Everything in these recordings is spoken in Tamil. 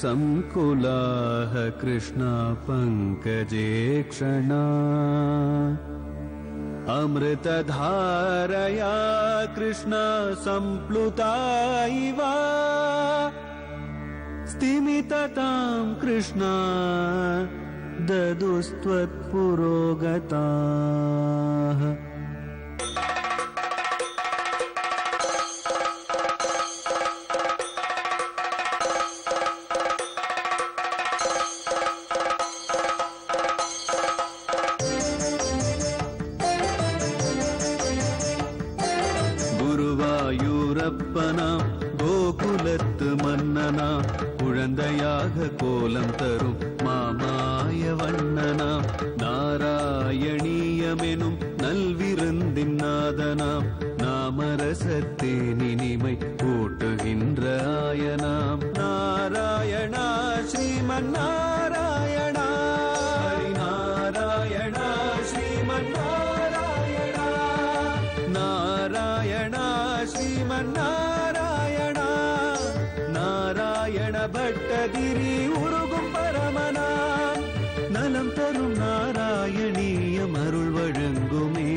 संकुलाः कृष्णा पंकजे क्षणा अमृतधारया कृष्णा संप्लुता इव स्तिमिततां कृष्णा ददुस्त्वत्पुरोगताः। குருவாயூரப்பனா கோகுலத்து மன்னனா குழந்தையாக கோலம் தரும் மாமாய வண்ணனாம் நாராயணீயமெனும் நல்விருந்தின் நாதனாம் நாமரசத்தேன் இனிமை கூட்டுகின்ற ஆயனாம் நாராயணா ஸ்ரீமன் நாராயணா ஹரிநாராயணா ஸ்ரீமன் நாராயணா நாராயணா ஸ்ரீமன் நாராயணா நாராயண பட்டதிரி உருகும் பரமனாம் நலம் தரும் நாராயணீயம் அருள் வழங்குமே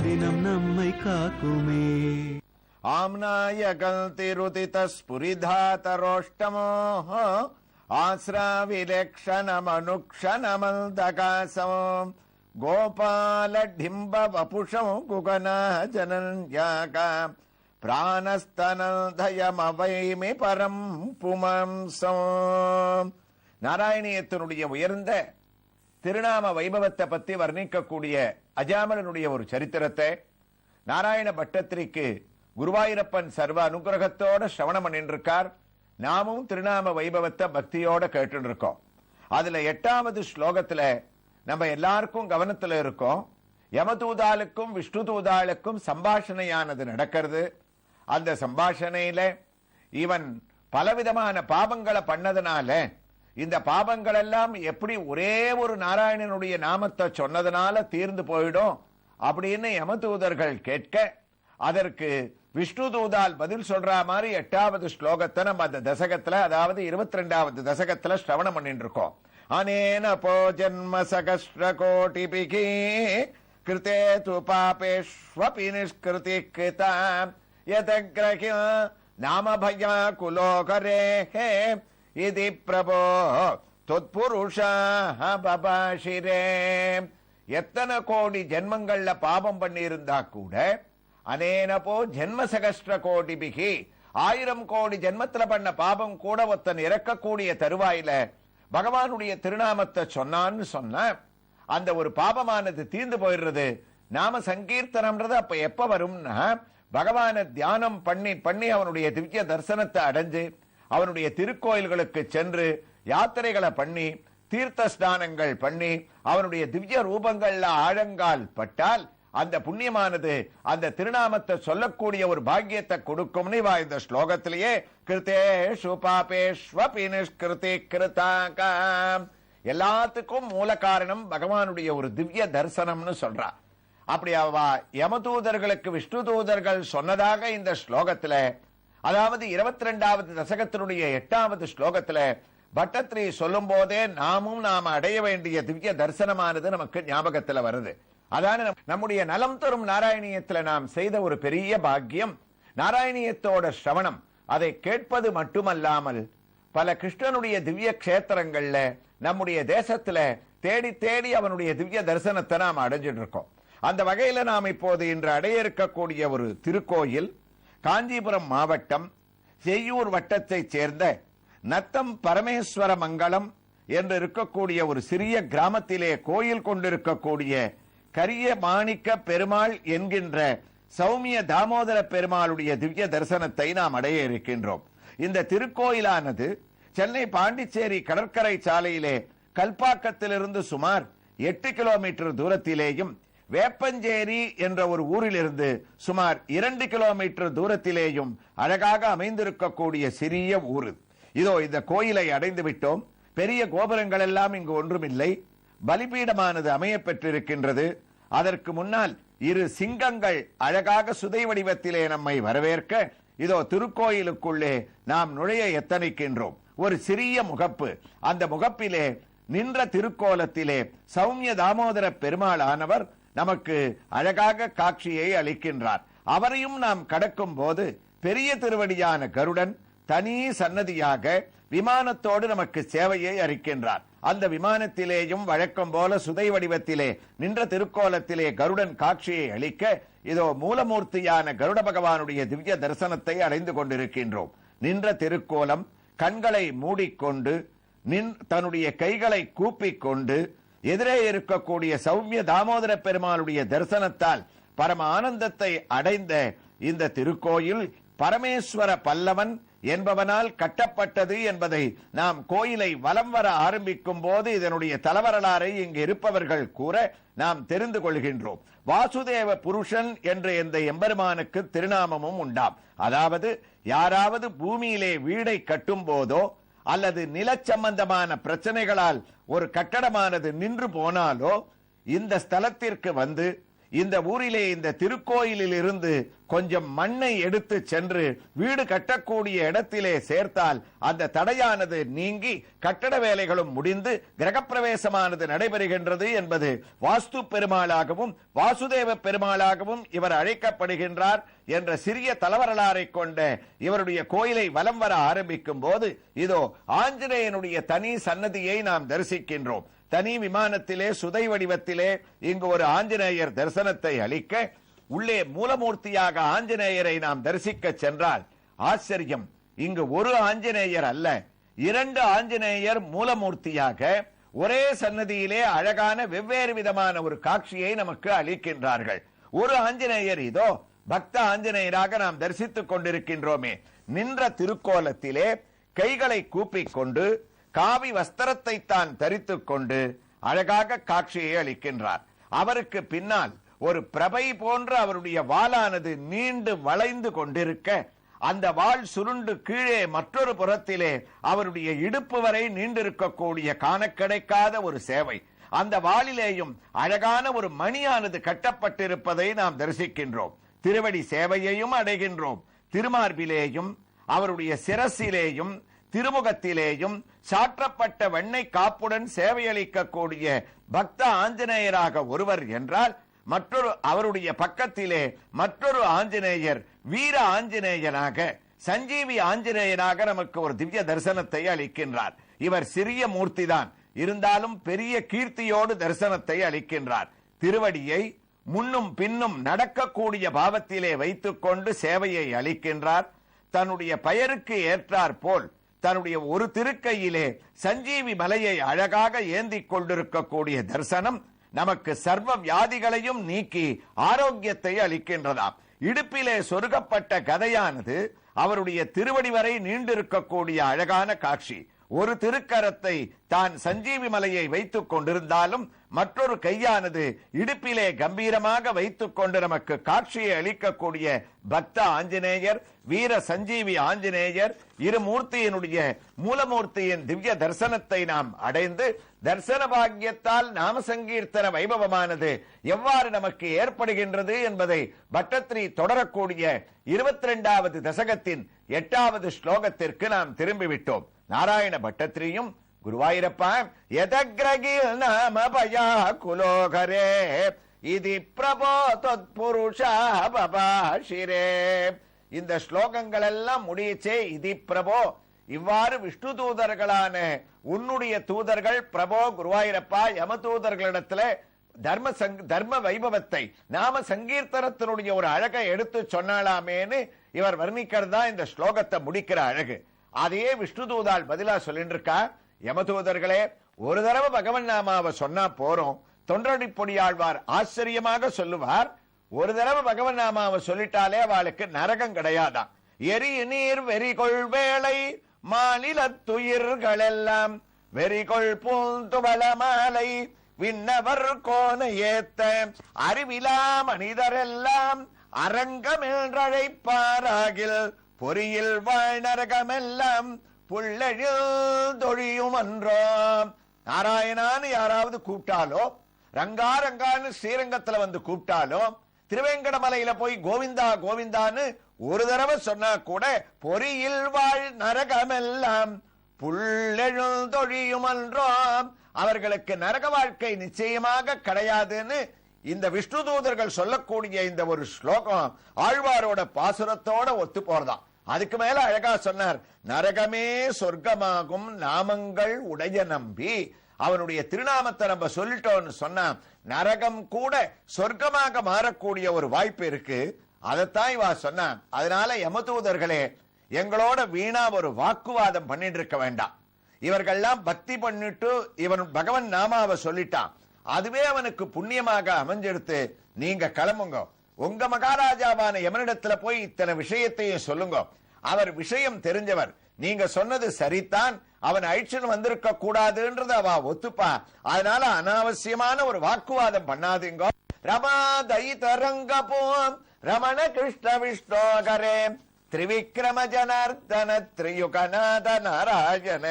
தினம் நம்மை காக்குமே. ஆம்நாயகல் திருதித ஸ்புரிதாதரோஷ்டமோ ஆஸ்ராவிலக்ஷணமனுக்ஷணமல்தகாசமோ கோபால டிம்ப வபுஷம் குகனா ஜனன்யாகா பிராணஸ்தனதயமவைமி பரம் புமம்சம். நாராயணியத்தினுடைய உயர்ந்த திருநாம வைபவத்தை பத்தி வர்ணிக்கக்கூடிய அஜாமலனுடைய ஒரு சரித்திரத்தை நாராயண பட்டத்திரிக்கு குருவாயூரப்பன் சர்வ அனுகிரகத்தோட சிரவணம் பண்ணிருக்கார். நாமும் திருநாம வைபவத்தை பக்தியோட கேட்டு இருக்கோம். அதுல 8வது ஸ்லோகத்துல நம்ம எல்லாருக்கும் கவனத்துல இருக்கோம். யமதூதாளுக்கும் விஷ்ணு தூதாளுக்கும் சம்பாஷணையானது நடக்கிறது. அந்த சம்பாஷணையில இவன் பலவிதமான பாபங்களை பண்ணதுனால இந்த பாபங்கள் எல்லாம் எப்படி ஒரே ஒரு நாராயணனுடைய நாமத்தை சொன்னதுனால தீர்ந்து போயிடும் அப்படின்னு யமதூதர்கள் கேட்க அதற்கு விஷ்ணு தூதால் பதில் சொல்ற மாதிரி 8வது ஸ்லோகத்தை நம்ம அந்த தசகத்துல, அதாவது 22வது தசகத்துல ஸ்ரவணம் பண்ணிட்டு இருக்கோம். அனேன போ ஜன்ம சகஸ்ர கோடிபிகி கிருதே து பாபேஷ்வபி நிஷ்கிருதி கிருதாம் யதக்ரஹ்ய நாமபயா குலோகரேஹே இதி பிரபோ தொத்புருஷாஹ பபாஷிரே. எத்தனை கோடி ஜென்மங்கள்ல பாபம் பண்ணியிருந்தா கூட அனேனபோ ஜென்ம சகஸ்ர கோடிபிகி 1000 கோடி ஜென்மத்துல பண்ண பாபம் கூட ஒருத்தன் இறக்கக்கூடிய தருவாயில பகவானுடைய திருநாமத்தை சொன்னான்னு சொன்ன அந்த ஒரு பாபமானது தீர்ந்து போயிடுறது. நாம சங்கீர்த்தனம்ன்றது அப்ப எப்ப வரும்னா பகவான தியானம் பண்ணி பண்ணி அவனுடைய திவ்ய தரிசனத்தை அடைஞ்சு அவனுடைய திருக்கோயில்களுக்கு சென்று யாத்திரைகளை பண்ணி தீர்த்த ஸ்நானங்கள் பண்ணி அவனுடைய திவ்ய ரூபங்கள்ல ஆழங்கால் பட்டால் அந்த புண்ணியமானது அந்த திருநாமத்தை சொல்லக்கூடிய ஒரு பாக்கியத்தை கொடுக்கும்னு இந்த ஸ்லோகத்திலேயே கிருதேஷு பாபேஷ்வபி நிஷ்கிருதி கிருதாகம் எல்லாத்துக்கும் மூல காரணம் பகவானுடைய ஒரு திவ்ய தரிசனம்னு சொல்றா. அப்படி அவ யமதூதர்களுக்கு விஷ்ணு தூதர்கள் சொன்னதாக இந்த ஸ்லோகத்துல, அதாவது 22வது தசகத்தினுடைய 8வது ஸ்லோகத்துல பட்டத்ரி சொல்லும் போதே நாம அடைய வேண்டிய திவ்ய தரிசனமானது நமக்கு ஞாபகத்துல வருது. அதான நம்முடைய நலம் தரும் நாராயணியத்துல நாம் செய்த ஒரு பெரிய பாக்கியம். நாராயணியத்தோட ஸ்ரவணம், அதை கேட்பது மட்டுமல்லாமல் பல கிருஷ்ணனுடைய திவ்ய கஷேத்திரங்கள்ல நம்முடைய தேசத்துல தேடி தேடி அவனுடைய திவ்ய தரிசனத்தை நாம் அடைஞ்சிட்டு இருக்கோம். அந்த வகையில நாம் இப்போது இன்று அடைய இருக்கக்கூடிய ஒரு திருக்கோயில் காஞ்சிபுரம் மாவட்டம் செய்யூர் வட்டத்தை சேர்ந்த நத்தம் பரமேஸ்வர மங்கலம் என்று இருக்கக்கூடிய ஒரு சிறிய கிராமத்திலே கோயில் கொண்டிருக்கக்கூடிய கரிய மாணிக்க பெருமாள் என்கின்ற சௌமிய தாமோதர பெருமாளுடைய திவ்ய தரிசனத்தை நாம் அடைய இருக்கின்றோம். இந்த திருக்கோயிலானது சென்னை பாண்டிச்சேரி கடற்கரை சாலையிலே கல்பாக்கத்திலிருந்து சுமார் 8 கிலோமீட்டர் தூரத்திலேயும் வேப்பஞ்சேரி என்ற ஒரு ஊரிலிருந்து சுமார் 2 கிலோமீட்டர் தூரத்திலேயும் அழகாக அமைந்திருக்கக்கூடிய சிறிய ஊர். இதோ இந்த கோயிலை அடைந்து விட்டோம். பெரிய கோபுரங்கள் எல்லாம் இங்கு ஒன்றுமில்லை. பலிபீடமானது அமைய பெற்றிருக்கின்றது. அதற்கு முன்னால் 2 சிங்கங்கள் அழகாக சுதை வடிவத்திலே நம்மை வரவேற்க இதோ திருக்கோயிலுக்குள்ளே நாம் நுழைய எத்தனிக்கின்றோம். ஒரு சிறிய முகப்பு. அந்த முகப்பிலே நின்ற திருக்கோலத்திலே சௌமிய தாமோதர பெருமாளானவர் நமக்கு அழகாக காட்சியை அளிக்கின்றார். அவரையும் நாம் கடக்கும் போது பெரிய திருவடியான கருடன் தனி சன்னதியாக விமானத்தோடு நமக்கு சேவையை அளிக்கின்றார். அந்த விமானத்திலேயும் வழக்கம் போல சுதை வடிவத்திலே நின்ற திருக்கோலத்திலே கருடன் காட்சியை அளிக்க இதோ மூலமூர்த்தியான கருட பகவானுடைய திவ்ய தரிசனத்தை அடைந்து கொண்டிருக்கின்றோம். நின்ற திருக்கோலம், கண்களை மூடிக்கொண்டு தன்னுடைய கைகளை கூப்பிக்கொண்டு எதிரே இருக்கக்கூடிய சௌமிய தாமோதர பெருமாளுடைய தரிசனத்தால் பரம ஆனந்தத்தை அடைந்த இந்த திருக்கோயில் பரமேஸ்வர பல்லவன் என்பவனால் கட்டப்பட்டது என்பதை நாம் கோயிலை வலம் வர ஆரம்பிக்கும் போது இதனுடைய தலவரலாறை இங்கு இருப்பவர்கள் கூற நாம் தெரிந்து கொள்கின்றோம். வாசுதேவ புருஷன் என்ற இந்த எம்பெருமானுக்கு திருநாமமும் உண்டாம். அதாவது யாராவது பூமியிலே வீடை கட்டும் போதோ அல்லது நிலச்சம்பந்தமான பிரச்சனைகளால் ஒரு கட்டடமானது நின்று போனாலோ இந்த ஸ்தலத்திற்கு வந்து இந்த ஊரிலே இந்த திருக்கோயிலில் இருந்து கொஞ்சம் மண்ணை எடுத்து சென்று வீடு கட்டக்கூடிய இடத்திலே சேர்த்தால் அந்த தடையானது நீங்கி கட்டட வேலைகளும் முடிந்து கிரகப்பிரவேசமானது நடைபெறுகின்றது என்பது வாஸ்து பெருமாளாகவும் வாசுதேவ பெருமாளாகவும் இவர் அழைக்கப்படுகின்றார் என்ற சிறிய தலவரலாறை கொண்ட இவருடைய கோயிலை வலம் வர ஆரம்பிக்கும் போது இதோ ஆஞ்சநேயனுடைய தனி சன்னதியை நாம் தரிசிக்கின்றோம். தனி விமானத்திலே சுதை வடிவத்திலே இங்கு ஒரு ஆஞ்சநேயர் தரிசனத்தை அளிக்க உள்ளே மூலமூர்த்தியாக ஆஞ்சநேயரை நாம் தரிசிக்க சென்றால் ஆச்சரியம், இங்கு ஒரு ஆஞ்சநேயர் அல்ல, 2 ஆஞ்சநேயர் மூலமூர்த்தியாக ஒரே சன்னதியிலே அழகான வெவ்வேறு விதமான ஒரு காட்சியை நமக்கு அளிக்கின்றார்கள். ஒரு ஆஞ்சநேயர் இதோ பக்த ஆஞ்சநேயராக நாம் தரிசித்துக் கொண்டிருக்கின்றோமே. நின்ற திருக்கோலத்திலே கைகளை கூப்பிக் கொண்டு காவி வஸ்திரத்தை தான் தரித்துக் கொண்டு அழகாக காட்சியை அளிக்கின்றார். அவருக்கு பின்னால் ஒரு பிரபை போன்ற அவருடைய வாளானது நீண்டு வளைந்து கொண்டிருக்க அந்த வாள் சுருண்டு கீழே மற்றொரு புறத்திலே அவருடைய இடுப்பு வரை நீண்டிருக்கக்கூடிய காண கிடைக்காத ஒரு சேவை. அந்த வாளிலேயும் அழகான ஒரு மணியானது கட்டப்பட்டிருப்பதை நாம் தரிசிக்கின்றோம். திருவடி சேவையையும் அடைகின்றோம். திருமார்பிலேயும் அவருடைய சிரசிலேயும் திருமுகத்திலேயும் சாற்றப்பட்ட வெண்ணெய் காப்புடன் சேவையளிக்கக்கூடிய பக்த ஆஞ்சநேயராக ஒருவர் என்றால் மற்றொரு அவருடைய பக்கத்திலே மற்றொரு ஆஞ்சநேயர் வீர ஆஞ்சநேயனாக சஞ்சீவி ஆஞ்சநேயனாக நமக்கு ஒரு திவ்ய தரிசனத்தை அளிக்கின்றார். இவர் சிறிய மூர்த்திதான், இருந்தாலும் பெரிய கீர்த்தியோடு தரிசனத்தை அளிக்கின்றார். திருவடியை முன்னும் பின்னும் நடக்கக்கூடிய பாவத்திலே வைத்துக் கொண்டு சேவையை அளிக்கின்றார். தன்னுடைய பெயருக்கு ஏற்றார் போல் தன்னுடைய ஒரு திருக்கையிலே சஞ்சீவி மலையை அழகாக ஏந்திக் கொண்டிருக்கக்கூடிய தரிசனம் நமக்கு சர்வ வியாதிகளையும் நீக்கி ஆரோக்கியத்தை அளிக்கின்றதாம். இடுப்பிலே சொருகப்பட்ட கதையானது அவருடைய திருவடி வரை நீண்டிருக்கக்கூடிய அழகான காட்சி. ஒரு திருக்கரத்தை தான் சஞ்சீவி மலையை வைத்துக் கொண்டிருந்தாலும் மற்றொரு கையானது இடுப்பிலே கம்பீரமாக வைத்துக் கொண்டு நமக்கு காட்சியை அளிக்கக்கூடிய பக்த ஆஞ்சநேயர், வீர சஞ்சீவி ஆஞ்சநேயர் இரு மூர்த்தியினுடைய மூலமூர்த்தியின் திவ்ய தரிசனத்தை நாம் அடைந்து தரிசன பாக்கியத்தால் நாம சங்கீர்த்தன வைபவமானது எவ்வாறு நமக்கு ஏற்படுகின்றது என்பதை பட்டத்திரி தொடரக்கூடிய 22வது தசகத்தின் 8வது ஸ்லோகத்திற்கு நாம் திரும்பிவிட்டோம். நாராயண பட்டத்திரியும் குருவாயிரப்பா யதக்ரகில் நாம பயா குலோகரே இதி பிரபோ தொத்புருஷா பபாஷிரே. இந்த ஸ்லோகங்கள் எல்லாம் முடிச்சே இதி பிரபோ, இவ்வாறு விஷ்ணு தூதர்களான உன்னுடைய தூதர்கள் பிரபோ குருவாயிரப்பா யம தூதர்களிடத்துல தர்ம வைபவத்தை நாம சங்கீர்த்தனத்தினுடைய ஒரு அழகை எடுத்து சொன்னாலாமேன்னு இவர் வர்ணிக்கிறதா இந்த ஸ்லோகத்தை முடிக்கிற அழகு. அதையே விஷ்ணு தூதால் பதிலா சொல்லிட்டு இருக்கா, யமதூதர்களே ஒரு தடவை பகவன் நாமாவை சொன்னா போறோம். தொண்டரடி பொடியாழ்வார் ஆச்சரியமாக சொல்லுவார், ஒரு தடவை பகவன் நாமாவை சொல்லிட்டாலே அவளுக்கு நரகம் கிடையாதான். எரி நீர் வெறிகொள் வேளை மாநிலத்துயிர்கள் எல்லாம் வெறிகொள் பூந்துவள மாலை விண்ணவர் கோன ஏத்த அறிவிலா மனிதரெல்லாம் அரங்கம் என்றழைப்பாராகில் பொறியில் வாழ் நரகமெல்லாம் புள்ளெழில் தொழியும் என்றோம். நாராயணான்னு யாராவது கூப்பிட்டாலோ, ரங்கா ரங்கான்னு ஸ்ரீரங்கத்துல வந்து கூப்பிட்டாலோ, திருவேங்கடமலையில போய் கோவிந்தா கோவிந்தான்னு ஒரு தடவை சொன்னா கூட பொறியில் வாழ் நரகமெல்லாம் புல்லெழுந்தொழியுமன்றோ, அவர்களுக்கு நரக வாழ்க்கை நிச்சயமாக கிடையாதுன்னு இந்த விஷ்ணு தூதர்கள் சொல்லக்கூடிய இந்த ஒரு ஸ்லோகம் ஆழ்வாரோட பாசுரத்தோட ஒத்து போறதாம். அதுக்கு மேல அழகா சொன்னார், நரகமே சொர்க்கமாகும் நாமங்கள் உடைய நம்பி. அவனுடைய திருநாமத்தை நம்ம சொல்லிட்டோம்னு சொன்னா நரகம் கூட சொர்க்கமாக மாறக்கூடிய ஒரு வாய்ப்பு இருக்கு. அதைத்தான் இவா சொன்னா. அதனால யமதூதர்களே, எங்களோட வீணா ஒரு வாக்குவாதம் பண்ணிட்டு இருக்க வேண்டாம். இவர்கள்லாம் பக்தி பண்ணிட்டு இவன் பகவன் நாமாவை சொல்லிட்டான், அதுவே அவனுக்கு புண்ணியமாக அமைஞ்செடுத்து நீங்க கிளம்புங்க. உங்க மகாராஜாவான யமனிடத்துல போய் இத்தனை விஷயத்தையும் சொல்லுங்க. அவர் விஷயம் தெரிஞ்சவர். நீங்க சொன்னது சரிதான், அவன் அழிச்சன் வந்திருக்க கூடாதுன்றத அவ ஒத்துப்பா. அதனால அனாவசியமான ஒரு வாக்குவாதம் பண்ணாதீங்க. ரமா தைதரங்க போம் ரமண கிருஷ்ண விஷ்ணோகரே திரிவிக்ரம ஜனார்தன திரியுகநாத நாராயண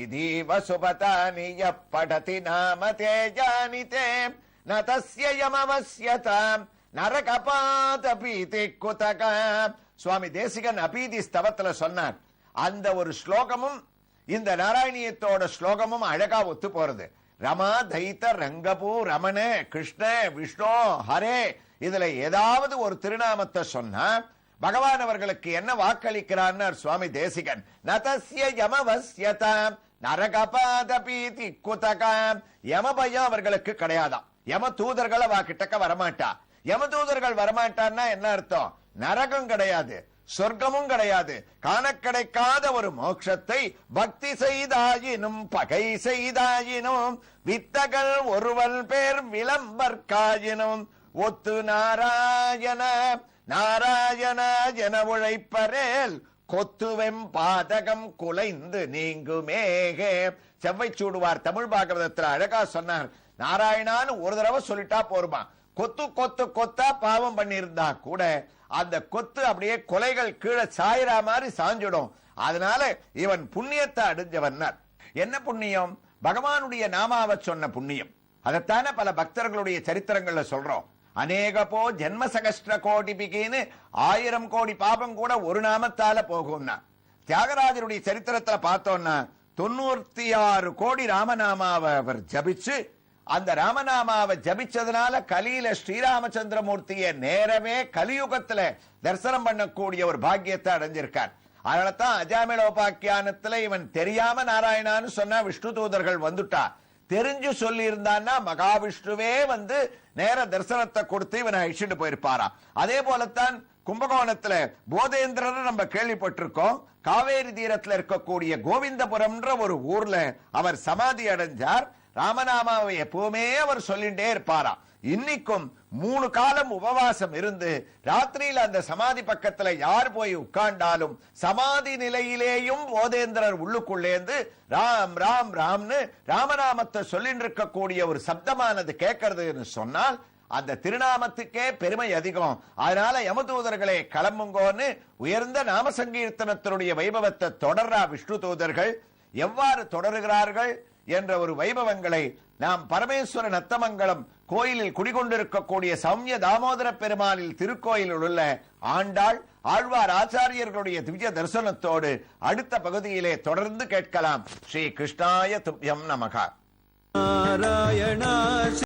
இதீவ சுபதானிய படதி நாம தேஜானிதே ந தஸ்ய யமவஸ்யதாம் நரகபாத பீதி குதக. சுவாமி தேசிகன் அபீதி ஸ்தவத்துல சொன்னார். அந்த ஒரு ஸ்லோகமும் இந்த நாராயணியத்தோட ஸ்லோகமும் அழகா ஒத்து போறது. ரமா தைத்த ரங்கபூ ரமண கிருஷ்ண விஷ்ணு ஹரே, இதுல ஏதாவது ஒரு திருநாமத்தை சொன்னா பகவான் அவர்களுக்கு என்ன வாக்களிக்கிறார் சுவாமி தேசிகன். நதஸ்ய யமவஸ்யதாம் நரகபாத பீதி குதகம். யம பயம் அவர்களுக்கு கிடையாதாம். யம தூதர்கள் அவ கிட்டக்க வரமாட்டா. யம தூதர்கள் வரமாட்டான்னா என்ன அர்த்தம்? நரகம் கிடையாது, சொர்க்கமும் கிடையாது. காண கிடைக்காத ஒரு மோட்சத்தை பக்தி செய்தாயினும் பகை செய்தாயினும் வித்தகள் ஒருவன் பேர் விளம்பற்காயினும் ஒத்து நாராயண நாராயண என உழைப்பரேல் கொத்துவெம் பாதகம் குலைந்து நீங்குமேகே. செவ்வை சூடுவார் தமிழ் பாகவதத்தில் அழகா சொன்னார். நாராயணான்னு ஒரு தடவை சொல்லிட்டா போருமா. கொத்து கொத்து கொத்தா பாவம் பண்ணியிருந்தா கூட அந்த கொத்து அப்படியே கொலைகள் கீழே சாயிரா மாதிரி சாஞ்சிடும். அதனால இவன் புண்ணியத்தை அடைஞ்சவன். என்ன புண்ணியம்? பகவானுடைய நாமாவை சொன்ன புண்ணியம். அதைத்தானே பல பக்தர்களுடைய சரித்திரங்கள்ல சொல்றோம். அநேகபோ ஜென்ம சகஸ்ர கோடிபிகின்னு 1000 கோடி பாபம் கூட ஒரு நாமத்தால போகும்னா. தியாகராஜருடைய சரித்திரத்துல பார்த்தோம்னா 96 கோடி ராமநாமாவை அவர் ஜபிச்சு, அந்த ராமநாமாவை ஜபிச்சதுனால கலியில ஸ்ரீராமச்சந்திரமூர்த்தியை நேரவே கலியுகத்துல தரிசனம் பண்ணக்கூடிய ஒரு பாக்கியத்தை அடைஞ்சிருக்கார். அதனாலதான் அஜாமிளோபாக்கியானத்துல இவன் தெரியாம நாராயணான்னு சொன்னா விஷ்ணு தூதர்கள் வந்துட்டா. தெரிஞ்சு சொல்லி இருந்தான்னா மகாவிஷ்ணுவே வந்து நேர தரிசனத்தை கொடுத்து இவனை அழிச்சுட்டு போயிருப்பாரா. அதே போலத்தான் கும்பகோணத்துல போதேந்திரர் நம்ம கேள்விப்பட்டிருக்கோம். காவேரி தீரத்துல இருக்கக்கூடிய கோவிந்தபுரம்ன்ற ஒரு ஊர்ல அவர் சமாதி அடைஞ்சார். ராமநாமாவை எப்பவுமே அவர் சொல்லிட்டே இருப்பாரா. இன்னைக்கும் 3 காலம் உபவாசம் இருந்து ராத்திரியில் அந்த சமாதி பக்கத்துல யார் போய் உட்கார்ந்தாலும் சமாதி நிலையிலேயும் போதேந்திரர் உள்ளுக்குள்ளேந்து ராம் ராம் ராம்னு ராமநாமத்தை சொல்லிட்டு இருக்கக்கூடிய ஒரு சப்தமானது கேட்கறதுன்னு சொன்னால் அந்த திருநாமத்துக்கே பெருமை அதிகம். அதனால யமதூதர்களே கிளம்புங்கோன்னு உயர்ந்த நாம சங்கீர்த்தனத்தினுடைய வைபவத்தை தொடர்றா விஷ்ணு தூதர்கள். எவ்வாறு தொடருகிறார்கள் என்ற ஒரு வைபவங்களை நாம் பரமேஸ்வர நத்தமங்கலம் கோயிலில் குடிகொண்டிருக்கக்கூடிய சௌமிய தாமோதர பெருமாளில் திருக்கோயிலில் உள்ள ஆண்டாள் ஆழ்வார் ஆச்சாரியர்களுடைய திவ்ய தரிசனத்தோடு அடுத்த பகுதியிலே தொடர்ந்து கேட்கலாம். ஸ்ரீ கிருஷ்ணாய துப்யம் நமகா. நாராயணா